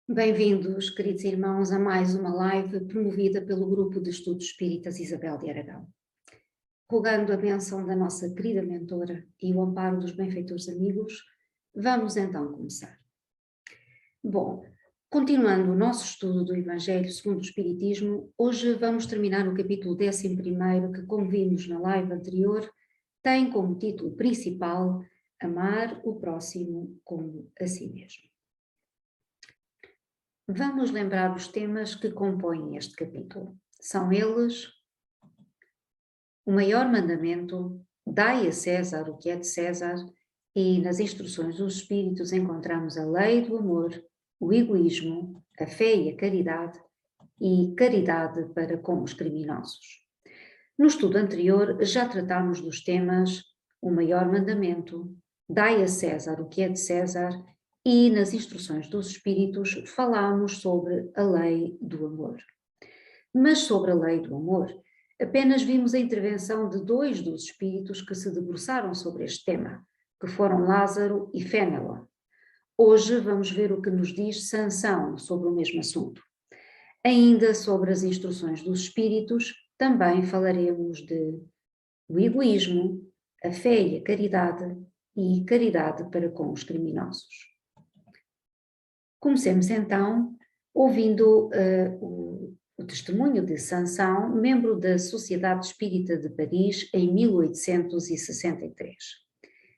Bem-vindos, queridos irmãos, a mais uma live promovida pelo Grupo de Estudos Espíritas Isabel de Aragão. Rogando a bênção da nossa querida mentora e o amparo dos benfeitores amigos, vamos então começar. Bom, continuando o nosso estudo do Evangelho segundo o Espiritismo, hoje vamos terminar o capítulo 11º, que, como vimos na live anterior, tem como título principal Amar o próximo como a si mesmo. Vamos lembrar os temas que compõem este capítulo. São eles: o maior mandamento, dai a César o que é de César, e nas instruções dos Espíritos encontramos a lei do amor, o egoísmo, a fé e a caridade para com os criminosos. No estudo anterior já tratámos dos temas o maior mandamento, dai a César o que é de César, e nas instruções dos Espíritos falámos sobre a lei do amor. Mas sobre a lei do amor, apenas vimos a intervenção de dois dos Espíritos que se debruçaram sobre este tema, que foram Lázaro e Fénelon. Hoje vamos ver o que nos diz Sansão sobre o mesmo assunto. Ainda sobre as instruções dos Espíritos, também falaremos de o egoísmo, a fé e caridade para com os criminosos. Comecemos então ouvindo o testemunho de Sansão, membro da Sociedade Espírita de Paris em 1863.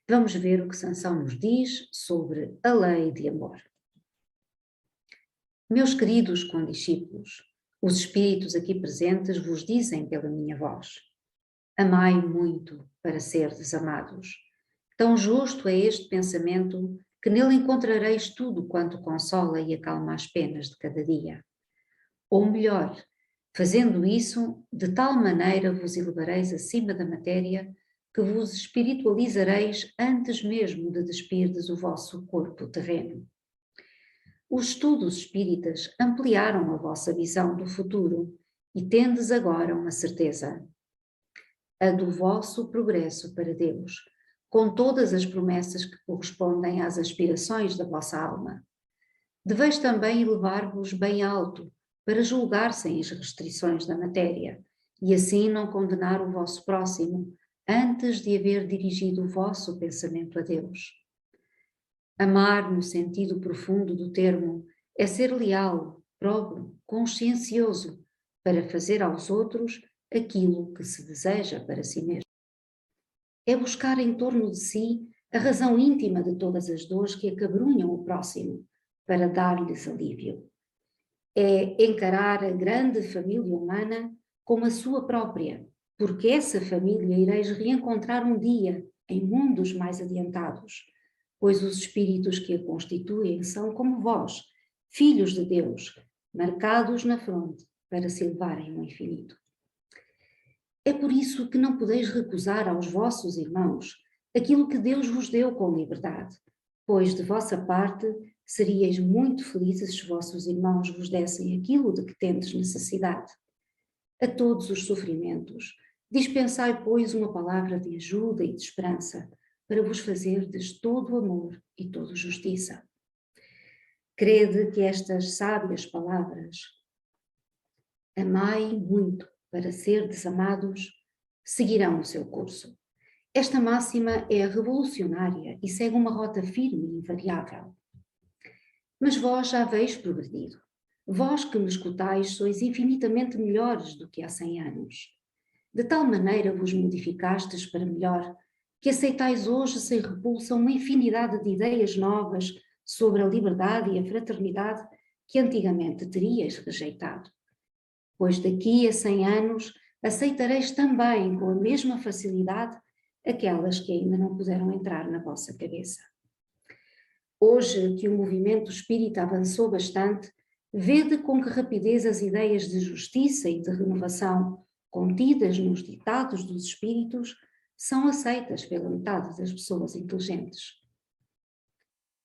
Vamos ver o que Sansão nos diz sobre a lei de amor. Meus queridos condiscípulos, os espíritos aqui presentes vos dizem pela minha voz: amai muito para serdes amados. Tão justo é este pensamento que nele encontrareis tudo quanto consola e acalma as penas de cada dia. Ou melhor, fazendo isso, de tal maneira vos elevareis acima da matéria que vos espiritualizareis antes mesmo de despirdes o vosso corpo terreno. Os estudos espíritas ampliaram a vossa visão do futuro e tendes agora uma certeza: a do vosso progresso para Deus, com todas as promessas que correspondem às aspirações da vossa alma. Deveis também elevar-vos bem alto, para julgar sem as restrições da matéria, e assim não condenar o vosso próximo, antes de haver dirigido o vosso pensamento a Deus. Amar, no sentido profundo do termo, é ser leal, próprio, consciencioso, para fazer aos outros aquilo que se deseja para si mesmo. É buscar em torno de si a razão íntima de todas as dores que acabrunham o próximo, para dar-lhes alívio. É encarar a grande família humana como a sua própria, porque essa família ireis reencontrar um dia em mundos mais adiantados, pois os espíritos que a constituem são como vós, filhos de Deus, marcados na fronte para se elevarem ao infinito. É por isso que não podeis recusar aos vossos irmãos aquilo que Deus vos deu com liberdade, pois de vossa parte seríeis muito felizes se vossos irmãos vos dessem aquilo de que tendes necessidade. A todos os sofrimentos, dispensai, pois, uma palavra de ajuda e de esperança, para vos fazerdes todo amor e toda justiça. Crede que estas sábias palavras, amai muito para serdes amados, seguirão o seu curso. Esta máxima é revolucionária e segue uma rota firme e invariável. Mas vós já haveis progredido. Vós que me escutais sois infinitamente melhores do que há 100 anos. De tal maneira vos modificastes para melhor, que aceitais hoje sem repulsa uma infinidade de ideias novas sobre a liberdade e a fraternidade que antigamente teríeis rejeitado. Pois daqui a 100 anos aceitareis também com a mesma facilidade aquelas que ainda não puderam entrar na vossa cabeça. Hoje que o movimento espírita avançou bastante, vede com que rapidez as ideias de justiça e de renovação contidas nos ditados dos espíritos são aceitas pela metade das pessoas inteligentes.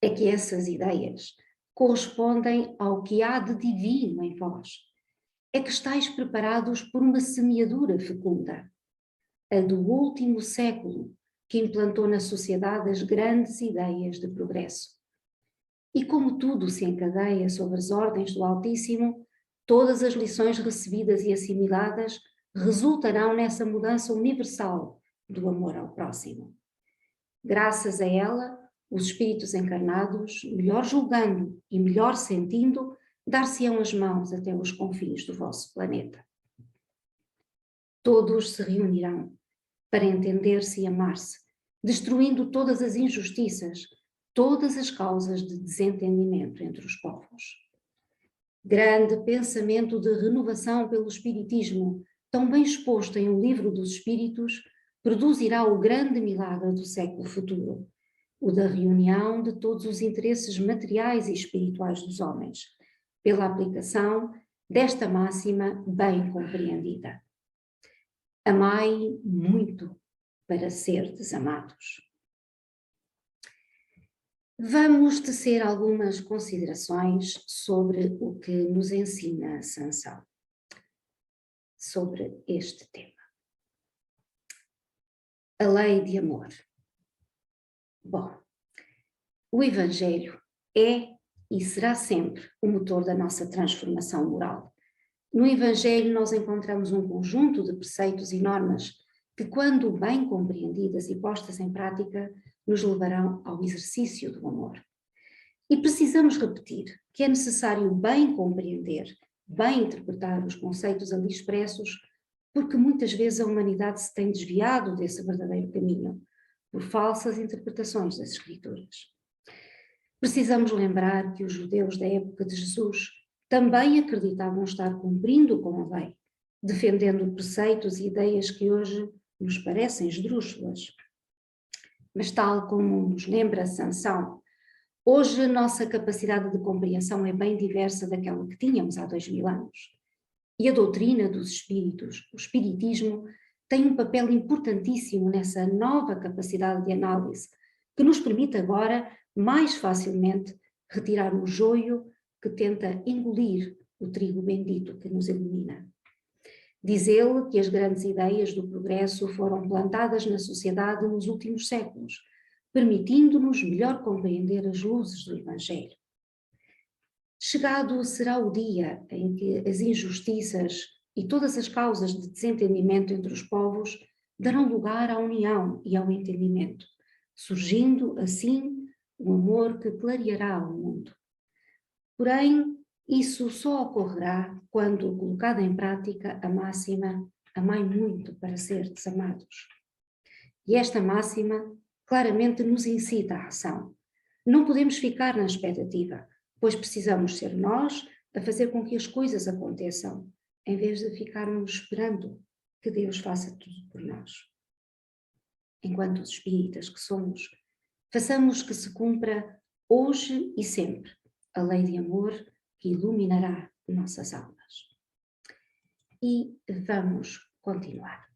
É que essas ideias correspondem ao que há de divino em vós. É que estáis preparados por uma semeadura fecunda, a do último século, que implantou na sociedade as grandes ideias de progresso. E como tudo se encadeia sobre as ordens do Altíssimo, todas as lições recebidas e assimiladas resultarão nessa mudança universal do amor ao próximo. Graças a ela, os espíritos encarnados, melhor julgando e melhor sentindo, dar-se-ão as mãos até os confins do vosso planeta. Todos se reunirão para entender-se e amar-se, destruindo todas as injustiças, todas as causas de desentendimento entre os povos. Grande pensamento de renovação pelo Espiritismo, tão bem exposto em O Livro dos Espíritos, produzirá o grande milagre do século futuro, o da reunião de todos os interesses materiais e espirituais dos homens, pela aplicação desta máxima bem compreendida. Amai muito para serdes amados. Vamos tecer algumas considerações sobre o que nos ensina Sansão, sobre este tema. A lei de amor. Bom, o Evangelho é e será sempre o motor da nossa transformação moral. No Evangelho nós encontramos um conjunto de preceitos e normas que, quando bem compreendidas e postas em prática, nos levarão ao exercício do amor. E precisamos repetir que é necessário bem compreender, bem interpretar os conceitos ali expressos, porque muitas vezes a humanidade se tem desviado desse verdadeiro caminho, por falsas interpretações das Escrituras. Precisamos lembrar que os judeus da época de Jesus também acreditavam estar cumprindo com a lei, defendendo preceitos e ideias que hoje nos parecem esdrúxulas. Mas tal como nos lembra Sansão, hoje a nossa capacidade de compreensão é bem diversa daquela que tínhamos há 2000 anos. E a doutrina dos espíritos, o espiritismo, tem um papel importantíssimo nessa nova capacidade de análise, que nos permite agora, mais facilmente, retirar o joio que tenta engolir o trigo bendito que nos ilumina. Diz ele que as grandes ideias do progresso foram plantadas na sociedade nos últimos séculos, permitindo-nos melhor compreender as luzes do Evangelho. Chegado será o dia em que as injustiças e todas as causas de desentendimento entre os povos darão lugar à união e ao entendimento, surgindo assim o amor que clareará o mundo. Porém, isso só ocorrerá quando colocada em prática a máxima amai muito para serdes amados. E esta máxima claramente nos incita à ação. Não podemos ficar na expectativa, pois precisamos ser nós a fazer com que as coisas aconteçam, em vez de ficarmos esperando que Deus faça tudo por nós. Enquanto os espíritas que somos, façamos que se cumpra hoje e sempre a lei de amor que iluminará nossas almas. E vamos continuar.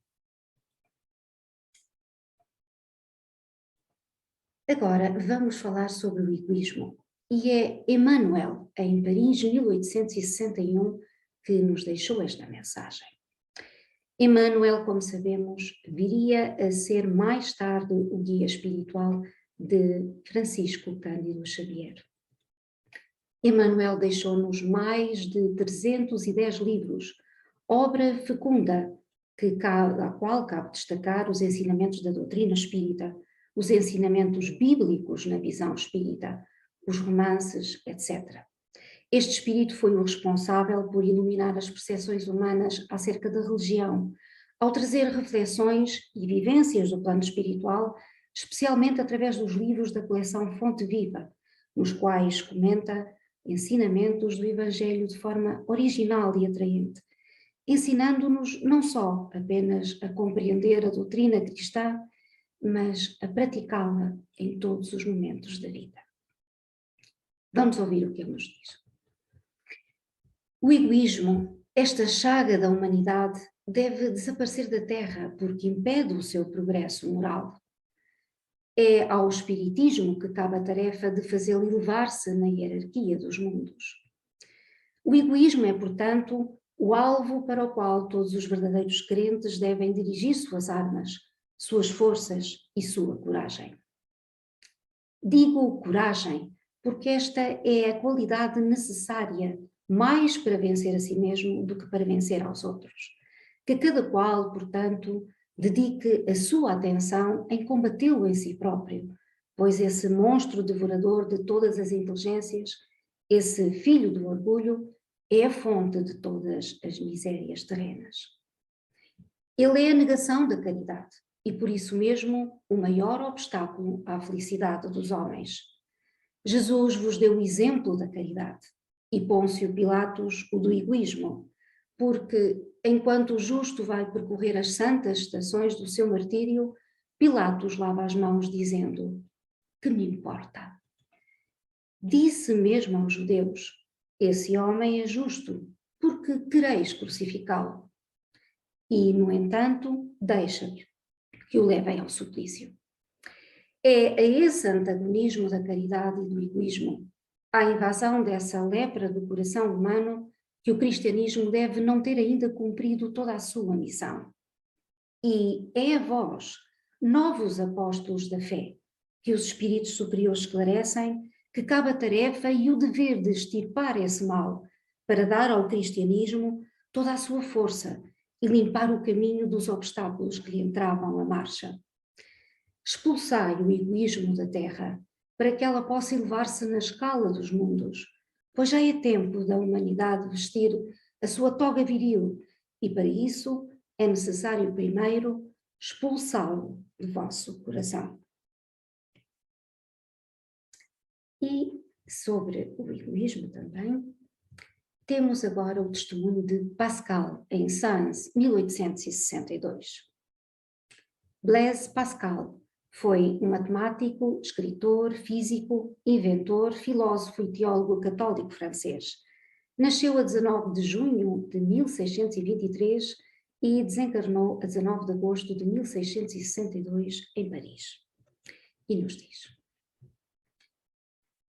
Agora vamos falar sobre o egoísmo. E é Emmanuel, em Paris, 1861, que nos deixou esta mensagem. Emmanuel, como sabemos, viria a ser mais tarde o guia espiritual de Francisco Cândido Xavier. Emmanuel deixou-nos mais de 310 livros, obra fecunda, a qual cabe destacar os ensinamentos da doutrina espírita, os ensinamentos bíblicos na visão espírita, os romances, etc. Este espírito foi o responsável por iluminar as percepções humanas acerca da religião, ao trazer reflexões e vivências do plano espiritual, especialmente através dos livros da coleção Fonte Viva, nos quais comenta ensinamentos do Evangelho de forma original e atraente, ensinando-nos não só apenas a compreender a doutrina cristã, mas a praticá-la em todos os momentos da vida. Vamos ouvir o que ele nos diz. O egoísmo, esta chaga da humanidade, deve desaparecer da Terra porque impede o seu progresso moral. É ao espiritismo que cabe a tarefa de fazê-lo elevar-se na hierarquia dos mundos. O egoísmo é, portanto, o alvo para o qual todos os verdadeiros crentes devem dirigir suas armas, suas forças e sua coragem. Digo coragem porque esta é a qualidade necessária mais para vencer a si mesmo do que para vencer aos outros. Que cada qual, portanto, dedique a sua atenção em combatê-lo em si próprio, pois esse monstro devorador de todas as inteligências, esse filho do orgulho, é a fonte de todas as misérias terrenas. Ele é a negação da caridade e, por isso mesmo, o maior obstáculo à felicidade dos homens. Jesus vos deu o exemplo da caridade e Pôncio Pilatos o do egoísmo, porque, enquanto o justo vai percorrer as santas estações do seu martírio, Pilatos lava as mãos dizendo: que me importa? Disse mesmo aos judeus: esse homem é justo, porque quereis crucificá-lo? E, no entanto, deixa que o levem ao suplício. É a esse antagonismo da caridade e do egoísmo, à invasão dessa lepra do coração humano, que o cristianismo deve não ter ainda cumprido toda a sua missão. E é a vós, novos apóstolos da fé, que os espíritos superiores esclarecem, que cabe a tarefa e o dever de extirpar esse mal, para dar ao cristianismo toda a sua força e limpar o caminho dos obstáculos que lhe entravam a marcha. Expulsai o egoísmo da terra, para que ela possa elevar-se na escala dos mundos, pois já é tempo da humanidade vestir a sua toga viril, e para isso é necessário primeiro expulsá-lo do vosso coração. E sobre o egoísmo também, temos agora o testemunho de Pascal, em Sens, 1862. Blaise Pascal foi um matemático, escritor, físico, inventor, filósofo e teólogo católico francês. Nasceu a 19 de junho de 1623 e desencarnou a 19 de agosto de 1662 em Paris. E nos diz: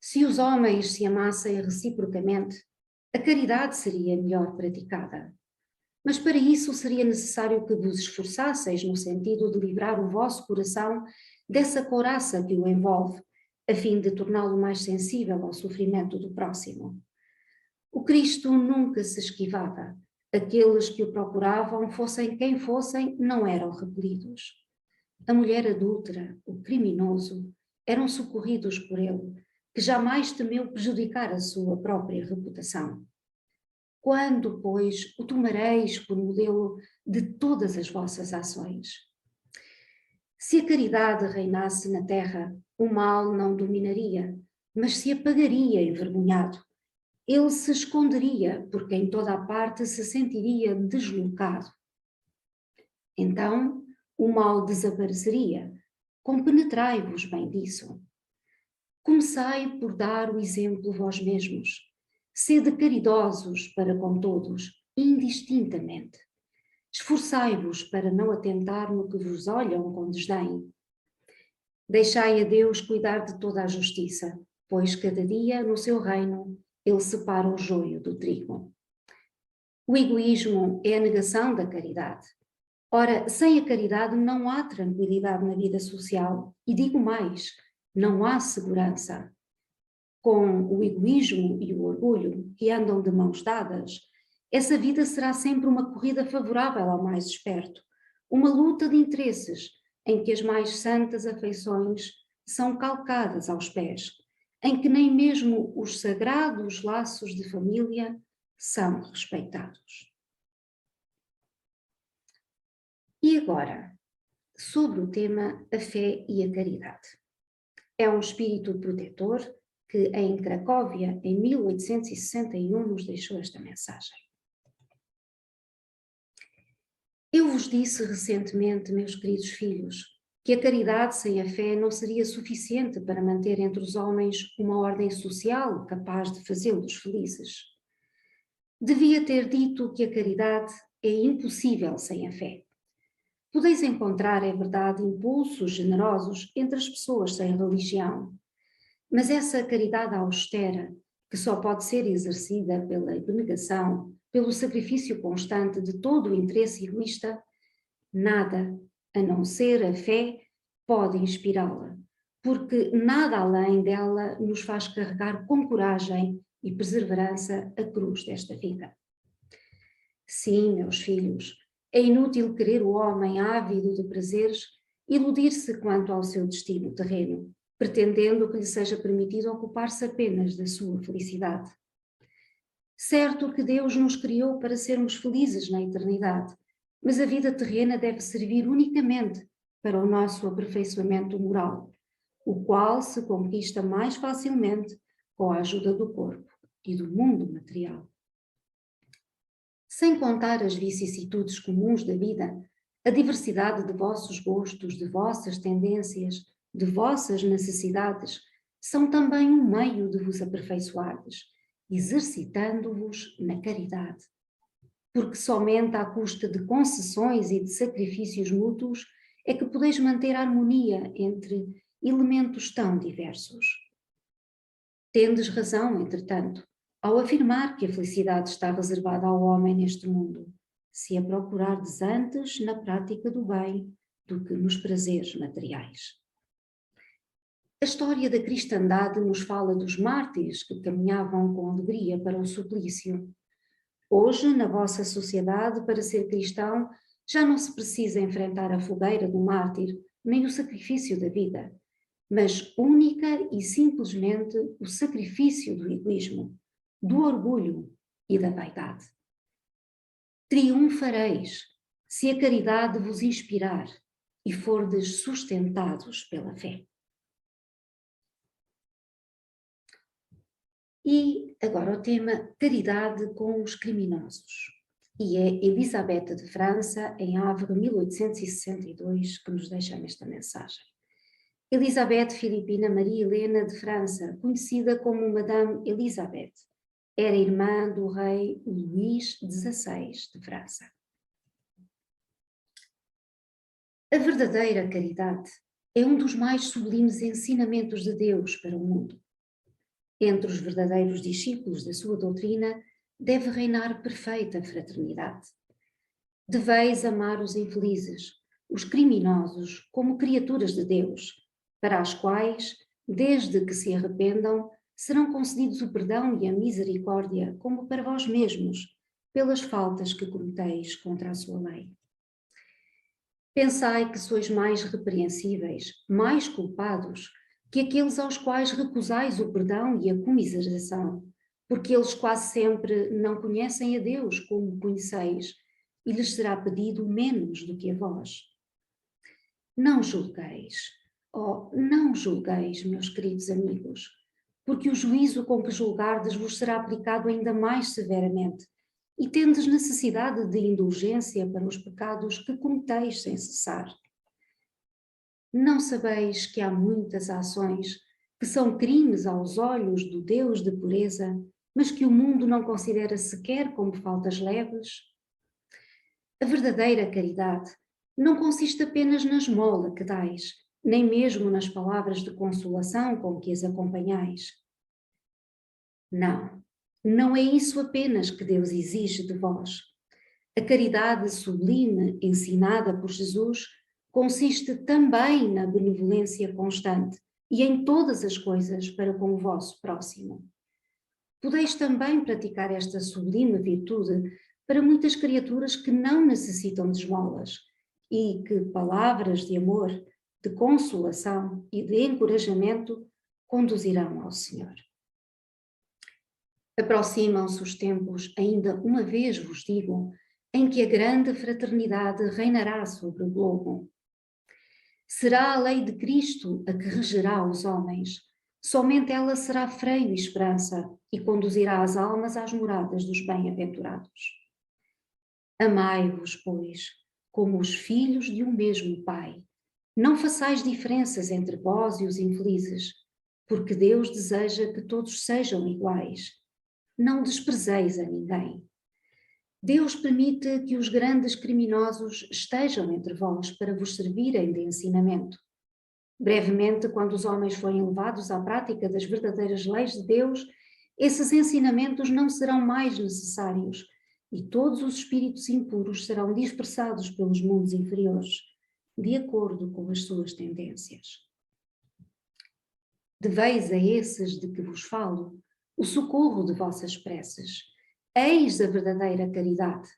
se os homens se amassem reciprocamente, a caridade seria melhor praticada. Mas para isso seria necessário que vos esforçasseis no sentido de livrar o vosso coração dessa couraça que o envolve, a fim de torná-lo mais sensível ao sofrimento do próximo. O Cristo nunca se esquivava. Aqueles que o procuravam, fossem quem fossem, não eram repelidos. A mulher adúltera, o criminoso, eram socorridos por ele, que jamais temeu prejudicar a sua própria reputação. Quando, pois, o tomareis por modelo de todas as vossas ações? Se a caridade reinasse na terra, o mal não dominaria, mas se apagaria envergonhado. Ele se esconderia, porque em toda a parte se sentiria deslocado. Então, o mal desapareceria. Compenetrai-vos bem disso. Começai por dar o exemplo vós mesmos. Sede caridosos para com todos, indistintamente. Esforçai-vos para não atentar no que vos olham com desdém. Deixai a Deus cuidar de toda a justiça, pois cada dia no seu reino ele separa o joio do trigo. O egoísmo é a negação da caridade. Ora, sem a caridade não há tranquilidade na vida social e digo mais, não há segurança. Com o egoísmo e o orgulho, que andam de mãos dadas, essa vida será sempre uma corrida favorável ao mais esperto, uma luta de interesses em que as mais santas afeições são calcadas aos pés, em que nem mesmo os sagrados laços de família são respeitados. E agora, sobre o tema a fé e a caridade. É um espírito protetor que em Cracóvia, em 1861, nos deixou esta mensagem. Eu vos disse recentemente, meus queridos filhos, que a caridade sem a fé não seria suficiente para manter entre os homens uma ordem social capaz de fazê-los felizes. Devia ter dito que a caridade é impossível sem a fé. Podeis encontrar, é verdade, impulsos generosos entre as pessoas sem religião, mas essa caridade austera, que só pode ser exercida pela abnegação, pelo sacrifício constante de todo o interesse egoísta, nada, a não ser a fé, pode inspirá-la, porque nada além dela nos faz carregar com coragem e perseverança a cruz desta vida. Sim, meus filhos, é inútil querer o homem ávido de prazeres iludir-se quanto ao seu destino terreno, pretendendo que lhe seja permitido ocupar-se apenas da sua felicidade. Certo que Deus nos criou para sermos felizes na eternidade, mas a vida terrena deve servir unicamente para o nosso aperfeiçoamento moral, o qual se conquista mais facilmente com a ajuda do corpo e do mundo material. Sem contar as vicissitudes comuns da vida, a diversidade de vossos gostos, de vossas tendências, de vossas necessidades, são também um meio de vos aperfeiçoardes, exercitando-vos na caridade. Porque somente à custa de concessões e de sacrifícios mútuos é que podeis manter a harmonia entre elementos tão diversos. Tendes razão, entretanto, ao afirmar que a felicidade está reservada ao homem neste mundo, se a procurardes antes na prática do bem do que nos prazeres materiais. A história da cristandade nos fala dos mártires que caminhavam com alegria para o suplício. Hoje, na vossa sociedade, para ser cristão, já não se precisa enfrentar a fogueira do mártir, nem o sacrifício da vida, mas única e simplesmente o sacrifício do egoísmo, do orgulho e da vaidade. Triunfareis se a caridade vos inspirar e fordes sustentados pela fé. E agora o tema caridade com os criminosos. E é Elisabetta de França, em Havre, 1862, que nos deixa nesta mensagem. Elisabeth Filipina Maria Helena de França, conhecida como Madame Elisabeth, era irmã do rei Luís XVI de França. A verdadeira caridade é um dos mais sublimes ensinamentos de Deus para o mundo. Entre os verdadeiros discípulos da sua doutrina deve reinar perfeita fraternidade. Deveis amar os infelizes, os criminosos, como criaturas de Deus, para as quais, desde que se arrependam, serão concedidos o perdão e a misericórdia, como para vós mesmos, pelas faltas que cometeis contra a sua lei. Pensai que sois mais repreensíveis, mais culpados, que aqueles aos quais recusais o perdão e a comiseração, porque eles quase sempre não conhecem a Deus como o conheceis, e lhes será pedido menos do que a vós. Não julgueis, não julgueis, meus queridos amigos, porque o juízo com que julgardes vos será aplicado ainda mais severamente, e tendes necessidade de indulgência para os pecados que cometeis sem cessar. Não sabeis que há muitas ações que são crimes aos olhos do Deus de pureza, mas que o mundo não considera sequer como faltas leves? A verdadeira caridade não consiste apenas na esmola que dais, nem mesmo nas palavras de consolação com que as acompanhais. Não, não é isso apenas que Deus exige de vós. A caridade sublime ensinada por Jesus consiste também na benevolência constante e em todas as coisas para com o vosso próximo. Podeis também praticar esta sublime virtude para muitas criaturas que não necessitam de esmolas e que palavras de amor, de consolação e de encorajamento conduzirão ao Senhor. Aproximam-se os tempos, ainda uma vez vos digo, em que a grande fraternidade reinará sobre o globo. Será a lei de Cristo a que regerá os homens. Somente ela será freio e esperança e conduzirá as almas às moradas dos bem-aventurados. Amai-vos, pois, como os filhos de um mesmo Pai. Não façais diferenças entre vós e os infelizes, porque Deus deseja que todos sejam iguais. Não desprezeis a ninguém. Deus permite que os grandes criminosos estejam entre vós para vos servirem de ensinamento. Brevemente, quando os homens forem levados à prática das verdadeiras leis de Deus, esses ensinamentos não serão mais necessários e todos os espíritos impuros serão dispersados pelos mundos inferiores, de acordo com as suas tendências. Deveis a esses de que vos falo o socorro de vossas preces. Eis a verdadeira caridade.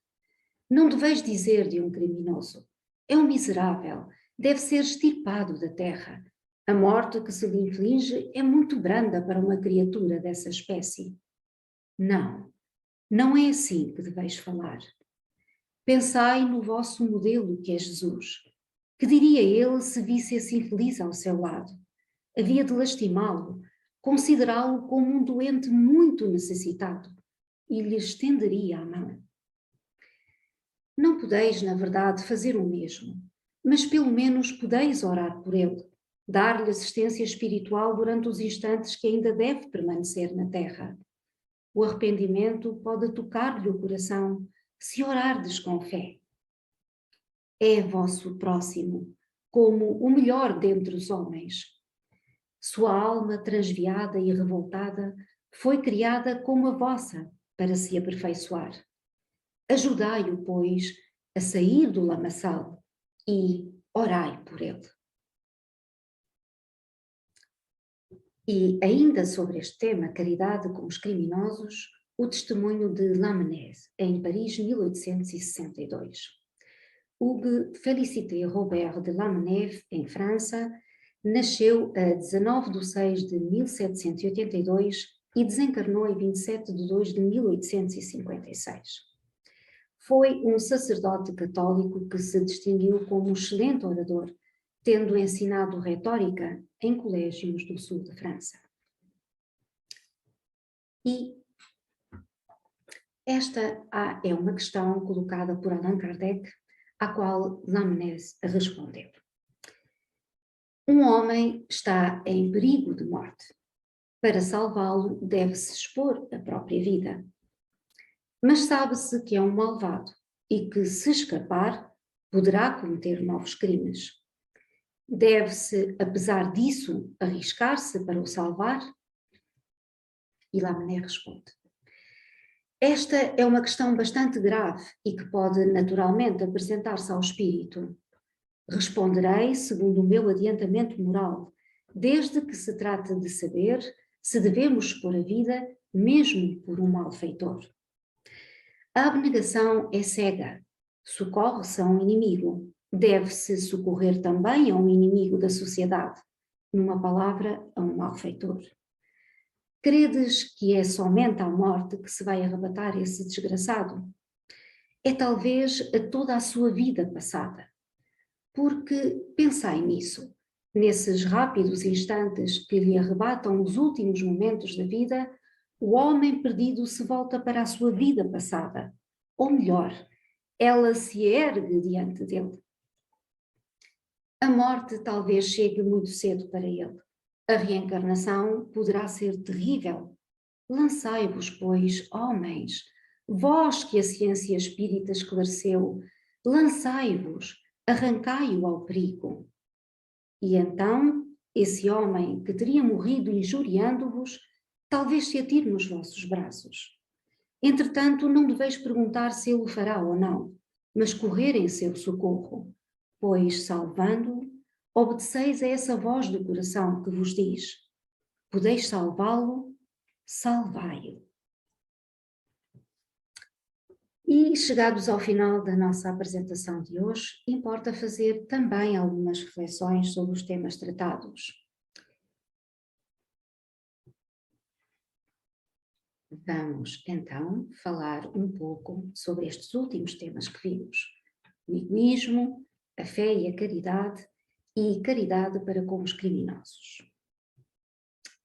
Não deveis dizer de um criminoso: é um miserável, deve ser extirpado da terra. A morte que se lhe inflige é muito branda para uma criatura dessa espécie. Não, não é assim que deveis falar. Pensai no vosso modelo, que é Jesus. Que diria ele se visse esse infeliz ao seu lado? Havia de lastimá-lo, considerá-lo como um doente muito necessitado, e lhe estenderia a mão. Não podeis, na verdade, fazer o mesmo, mas pelo menos podeis orar por ele, dar-lhe assistência espiritual durante os instantes que ainda deve permanecer na terra. O arrependimento pode tocar-lhe o coração se orardes com fé. É vosso próximo, como o melhor dentre os homens. Sua alma transviada e revoltada foi criada como a vossa para se aperfeiçoar. Ajudai-o, pois, a sair do lamaçal e orai por ele. E ainda sobre este tema, caridade com os criminosos, o testemunho de Lamennais, em Paris, 1862. Hugues Félicité Robert de Lamennais, em França, nasceu a 19 de 6 de 1782 e desencarnou em 27 de 2 de 1856. Foi um sacerdote católico que se distinguiu como um excelente orador, tendo ensinado retórica em colégios do sul de França. E esta é uma questão colocada por Allan Kardec, à qual Lamennais respondeu. Um homem está em perigo de morte. Para salvá-lo, deve-se expor a própria vida. Mas sabe-se que é um malvado e que, se escapar, poderá cometer novos crimes. Deve-se, apesar disso, arriscar-se para o salvar? E Lamennais responde: esta é uma questão bastante grave e que pode naturalmente apresentar-se ao espírito. Responderei segundo o meu adiantamento moral, desde que se trata de saber se devemos expor a vida mesmo por um malfeitor. A abnegação é cega, socorre-se a um inimigo, deve-se socorrer também a um inimigo da sociedade, numa palavra, a um malfeitor. Credes que é somente à morte que se vai arrebatar esse desgraçado? É talvez a toda a sua vida passada. Porque pensai nisso, nesses rápidos instantes que lhe arrebatam os últimos momentos da vida, o homem perdido se volta para a sua vida passada, ou melhor, ela se ergue diante dele. A morte talvez chegue muito cedo para ele. A reencarnação poderá ser terrível. Lançai-vos, pois, homens, vós que a ciência espírita esclareceu, lançai-vos, arrancai-o ao perigo. E então, esse homem que teria morrido injuriando-vos, talvez se atire nos vossos braços. Entretanto, não deveis perguntar se ele o fará ou não, mas correr em seu socorro, pois, salvando-o, obedeceis a essa voz do coração que vos diz: podeis salvá-lo, salvai-o. E, chegados ao final da nossa apresentação de hoje, importa fazer também algumas reflexões sobre os temas tratados. Vamos, então, falar um pouco sobre estes últimos temas que vimos: o egoísmo, a fé e a caridade para com os criminosos.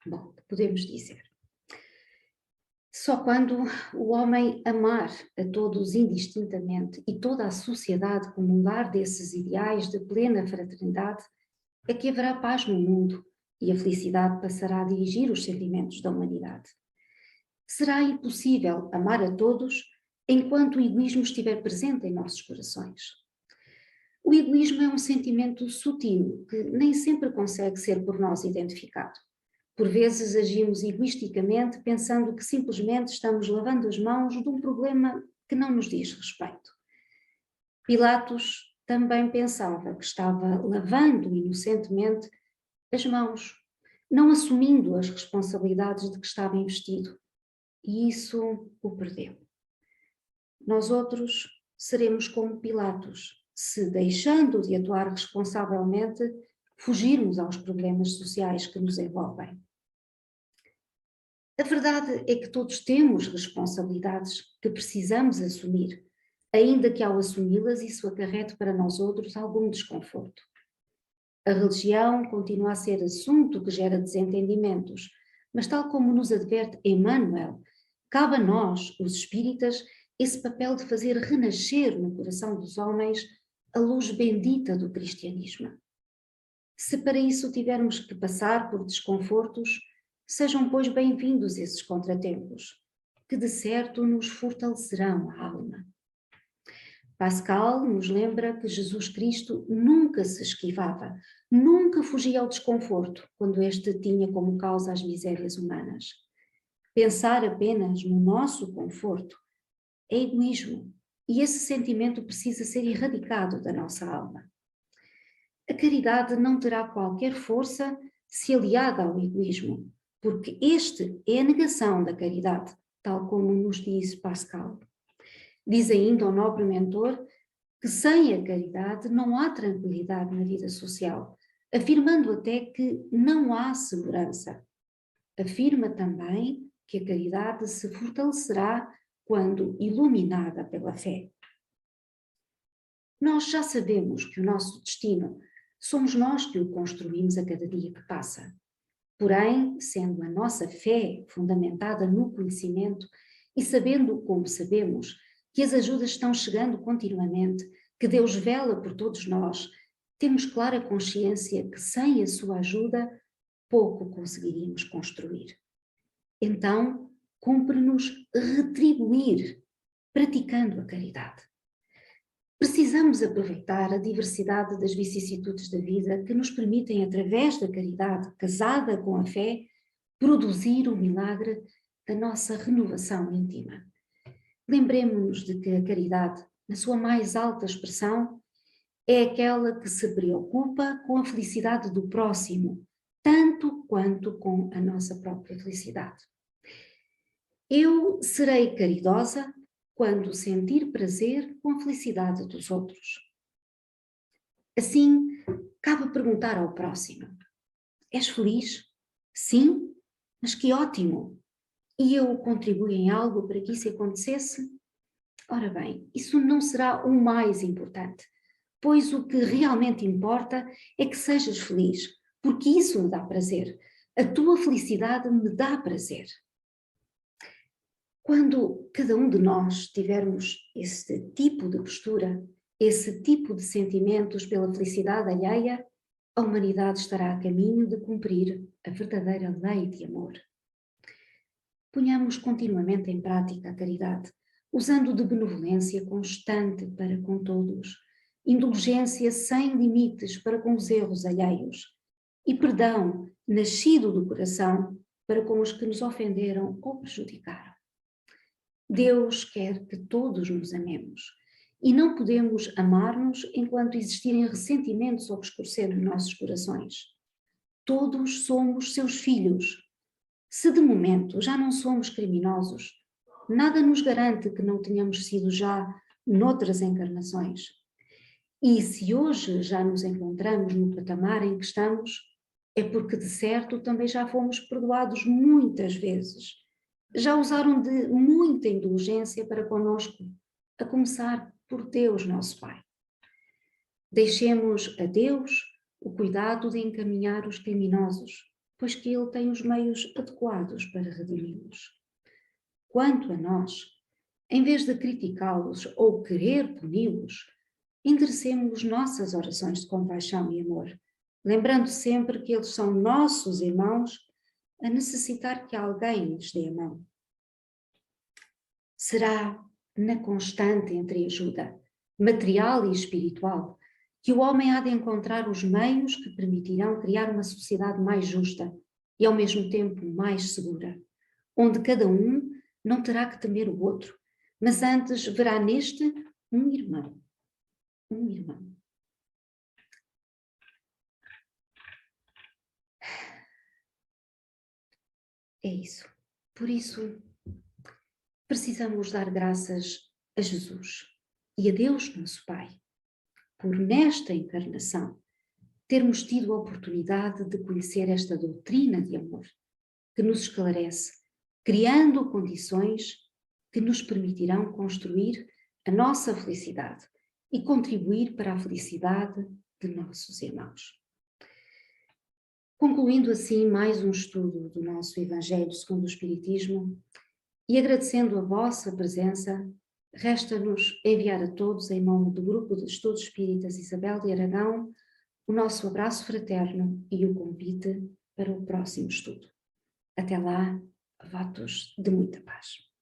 Bom, podemos dizer: só quando o homem amar a todos indistintamente e toda a sociedade como um lar desses ideais de plena fraternidade, é que haverá paz no mundo e a felicidade passará a dirigir os sentimentos da humanidade. Será impossível amar a todos enquanto o egoísmo estiver presente em nossos corações. O egoísmo é um sentimento sutil que nem sempre consegue ser por nós identificado. Por vezes agimos egoisticamente pensando que simplesmente estamos lavando as mãos de um problema que não nos diz respeito. Pilatos também pensava que estava lavando inocentemente as mãos, não assumindo as responsabilidades de que estava investido, e isso o perdeu. Nós outros seremos como Pilatos, se deixando de atuar responsavelmente, fugirmos aos problemas sociais que nos envolvem. A verdade é que todos temos responsabilidades que precisamos assumir, ainda que ao assumi-las isso acarrete para nós outros algum desconforto. A religião continua a ser assunto que gera desentendimentos, mas tal como nos adverte Emmanuel, cabe a nós, os espíritas, esse papel de fazer renascer no coração dos homens a luz bendita do cristianismo. Se para isso tivermos que passar por desconfortos, sejam, pois, bem-vindos esses contratempos, que de certo nos fortalecerão a alma. Pascal nos lembra que Jesus Cristo nunca se esquivava, nunca fugia ao desconforto, quando este tinha como causa as misérias humanas. Pensar apenas no nosso conforto é egoísmo, e esse sentimento precisa ser erradicado da nossa alma. A caridade não terá qualquer força se aliada ao egoísmo, porque este é a negação da caridade, tal como nos diz Pascal. Diz ainda o nobre mentor que sem a caridade não há tranquilidade na vida social, afirmando até que não há segurança. Afirma também que a caridade se fortalecerá quando iluminada pela fé. Nós já sabemos que o nosso destino somos nós que o construímos a cada dia que passa. Porém, sendo a nossa fé fundamentada no conhecimento e sabendo como sabemos que as ajudas estão chegando continuamente, que Deus vela por todos nós, temos clara consciência que sem a sua ajuda pouco conseguiríamos construir. Então, cumpre-nos retribuir, praticando a caridade. Precisamos aproveitar a diversidade das vicissitudes da vida que nos permitem, através da caridade, casada com a fé, produzir o milagre da nossa renovação íntima. Lembremos-nos de que a caridade, na sua mais alta expressão, é aquela que se preocupa com a felicidade do próximo, tanto quanto com a nossa própria felicidade. Eu serei caridosa quando sentir prazer com a felicidade dos outros. Assim, cabe perguntar ao próximo: és feliz? Sim? Mas que ótimo! E eu contribuo em algo para que isso acontecesse? Ora bem, isso não será o mais importante, pois o que realmente importa é que sejas feliz, porque isso me dá prazer. A tua felicidade me dá prazer. Quando cada um de nós tivermos esse tipo de postura, esse tipo de sentimentos pela felicidade alheia, a humanidade estará a caminho de cumprir a verdadeira lei de amor. Ponhamos continuamente em prática a caridade, usando de benevolência constante para com todos, indulgência sem limites para com os erros alheios e perdão nascido do coração para com os que nos ofenderam ou prejudicaram. Deus quer que todos nos amemos e não podemos amar-nos enquanto existirem ressentimentos obscurecendo nossos corações. Todos somos seus filhos. Se de momento já não somos criminosos, nada nos garante que não tenhamos sido já noutras encarnações. E se hoje já nos encontramos no patamar em que estamos, é porque de certo também já fomos perdoados muitas vezes. Já usaram de muita indulgência para conosco, a começar por Deus, nosso Pai. Deixemos a Deus o cuidado de encaminhar os criminosos, pois que Ele tem os meios adequados para redimi-los. Quanto a nós, em vez de criticá-los ou querer puni-los, enderecemos nossas orações de compaixão e amor, lembrando sempre que eles são nossos irmãos a necessitar que alguém lhes dê a mão. Será na constante entreajuda, material e espiritual, que o homem há de encontrar os meios que permitirão criar uma sociedade mais justa e ao mesmo tempo mais segura, onde cada um não terá que temer o outro, mas antes verá neste um irmão. Um irmão. É isso. Por isso, precisamos dar graças a Jesus e a Deus, nosso Pai, por nesta encarnação termos tido a oportunidade de conhecer esta doutrina de amor que nos esclarece, criando condições que nos permitirão construir a nossa felicidade e contribuir para a felicidade de nossos irmãos. Concluindo assim mais um estudo do nosso Evangelho segundo o Espiritismo e agradecendo a vossa presença, resta-nos enviar a todos, em nome do Grupo de Estudos Espíritas Isabel de Aragão, o nosso abraço fraterno e o convite para o próximo estudo. Até lá, votos de muita paz.